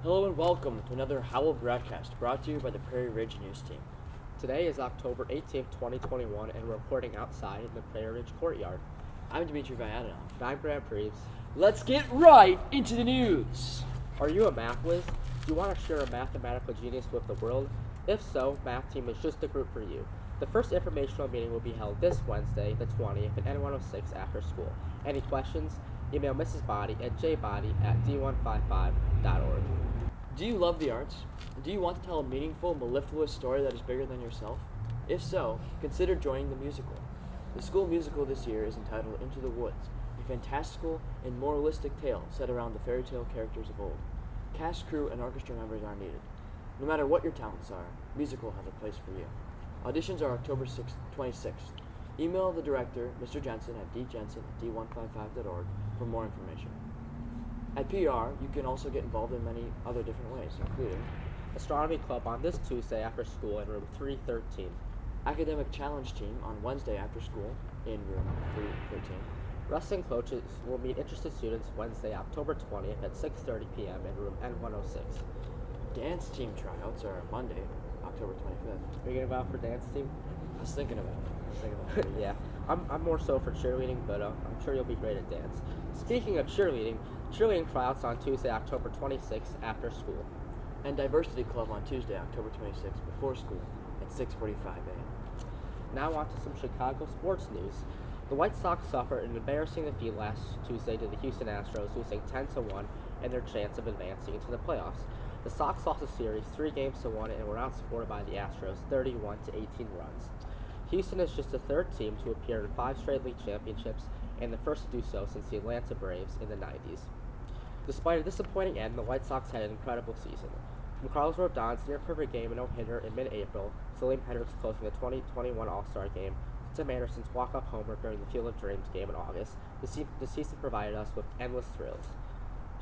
Hello and welcome to another Howl broadcast brought to you by the Prairie Ridge News Team. Today is October 18th, 2021, and we're recording outside in the Prairie Ridge courtyard. I'm Dimitri Vuyadinov. And I'm Grant Preves. Let's get right into the news! Are you a math whiz? Do you want to share a mathematical genius with the world? If so, Math Team is just the group for you. The first informational meeting will be held this Wednesday, the 20th, at N106 after school. Any questions? Email Mrs. Body at jbody@d155.org. Do you love the arts? Do you want to tell a meaningful, mellifluous story that is bigger than yourself? If so, consider joining the musical. The school musical this year is entitled Into the Woods, a fantastical and moralistic tale set around the fairy tale characters of old. Cast, crew, and orchestra members are needed. No matter what your talents are, musical has a place for you. Auditions are October 26th. Email the director, Mr. Jensen, at djensen@d155.org for more information. At PR, you can also get involved in many other different ways, including Astronomy Club on this Tuesday after school in room 313. Academic Challenge Team on Wednesday after school in room 313. Wrestling coaches will meet interested students Wednesday, October 20th at 6:30 p.m. in room N106. Dance Team tryouts are Monday, October 25th. Are you going to go out for dance team? I was thinking about it. Yeah, I'm more so for cheerleading, but I'm sure you'll be great at dance. Speaking of cheerleading tryouts on Tuesday, October 26th after school. And Diversity Club on Tuesday, October 26th before school at 6:45 a.m. Now on to some Chicago sports news. The White Sox suffered an embarrassing defeat last Tuesday to the Houston Astros, losing 10-1 in their chance of advancing into the playoffs. The Sox lost the series 3-1 and were outscored by the Astros 31-18 runs. Houston is just the third team to appear in 5 straight league championships and the first to do so since the Atlanta Braves in the 90s. Despite a disappointing end, the White Sox had an incredible season. From Carlos Rodon's near-perfect game in no-hitter in mid-April, to Liam Hendricks closing the 2021 All-Star Game, to Tim Anderson's walk-off homer during the Field of Dreams game in August, the season provided us with endless thrills.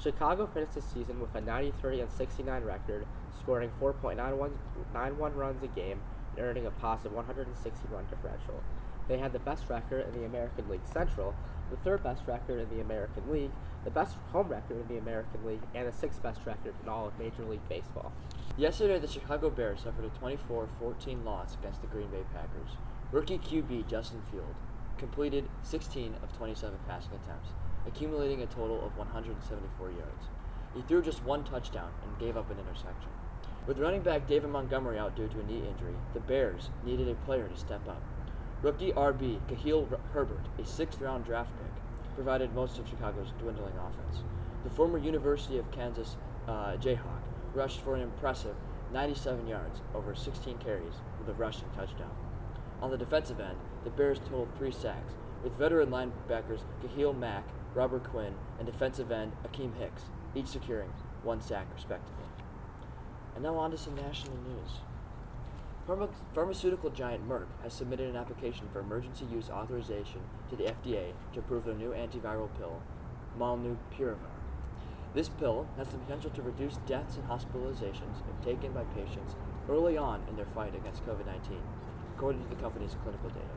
Chicago finished the season with a 93-69 record, scoring 4.91 runs a game and earning a positive 160-run differential. They had the best record in the American League Central, the third best record in the American League, the best home record in the American League, and the sixth best record in all of Major League Baseball. Yesterday, the Chicago Bears suffered a 24-14 loss against the Green Bay Packers. Rookie QB Justin Field completed 16 of 27 passing attempts, accumulating a total of 174 yards. He threw just one touchdown and gave up an interception. With running back David Montgomery out due to a knee injury, the Bears needed a player to step up. Rookie RB Khalil Herbert, a 6th-round draft pick, provided most of Chicago's dwindling offense. The former University of Kansas Jayhawk rushed for an impressive 97 yards over 16 carries with a rushing touchdown. On the defensive end, the Bears totaled 3 sacks, with veteran linebackers Khalil Mack, Robert Quinn, and defensive end Akeem Hicks, each securing 1 sack respectively. And now on to some national news. Pharmaceutical giant Merck has submitted an application for emergency use authorization to the FDA to approve their new antiviral pill, Molnupiravir. This pill has the potential to reduce deaths and hospitalizations if taken by patients early on in their fight against COVID-19, according to the company's clinical data.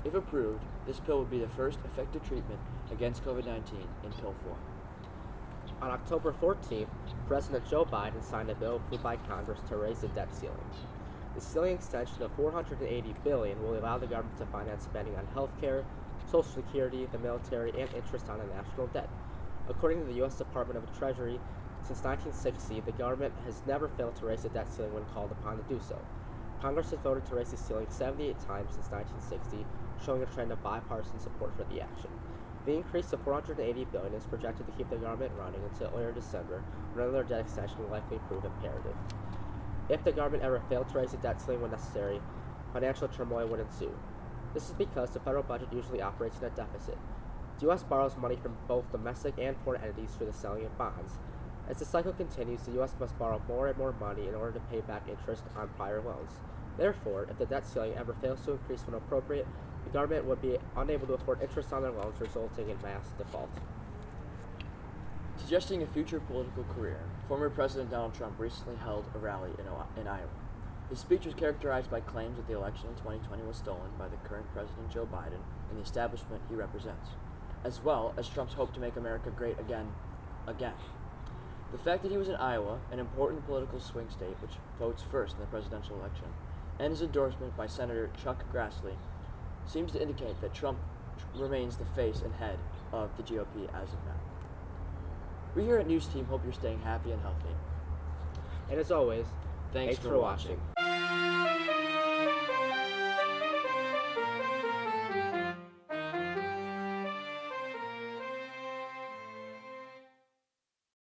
If approved, this pill would be the first effective treatment against COVID-19 in pill form. On October 14th, President Joe Biden signed a bill approved by Congress to raise the debt ceiling. The ceiling extension of $480 billion will allow the government to finance spending on health care, Social Security, the military, and interest on the national debt. According to the U.S. Department of the Treasury, since 1960, the government has never failed to raise the debt ceiling when called upon to do so. Congress has voted to raise the ceiling 78 times since 1960, showing a trend of bipartisan support for the action. The increase to $480 billion is projected to keep the government running until earlier December, when another debt extension will likely prove imperative. If the government ever failed to raise the debt ceiling when necessary, financial turmoil would ensue. This is because the federal budget usually operates in a deficit. The U.S. borrows money from both domestic and foreign entities through the selling of bonds. As the cycle continues, the U.S. must borrow more and more money in order to pay back interest on prior loans. Therefore, if the debt ceiling ever fails to increase when appropriate, the government would be unable to afford interest on their loans, resulting in mass default. Suggesting a future political career, former President Donald Trump recently held a rally in Iowa. His speech was characterized by claims that the election in 2020 was stolen by the current President Joe Biden and the establishment he represents, as well as Trump's hope to make America great again. The fact that he was in Iowa, an important political swing state which votes first in the presidential election, and his endorsement by Senator Chuck Grassley seems to indicate that Trump remains the face and head of the GOP as of now. We here at News Team hope you're staying happy and healthy. And as always, Thanks for for watching. watching.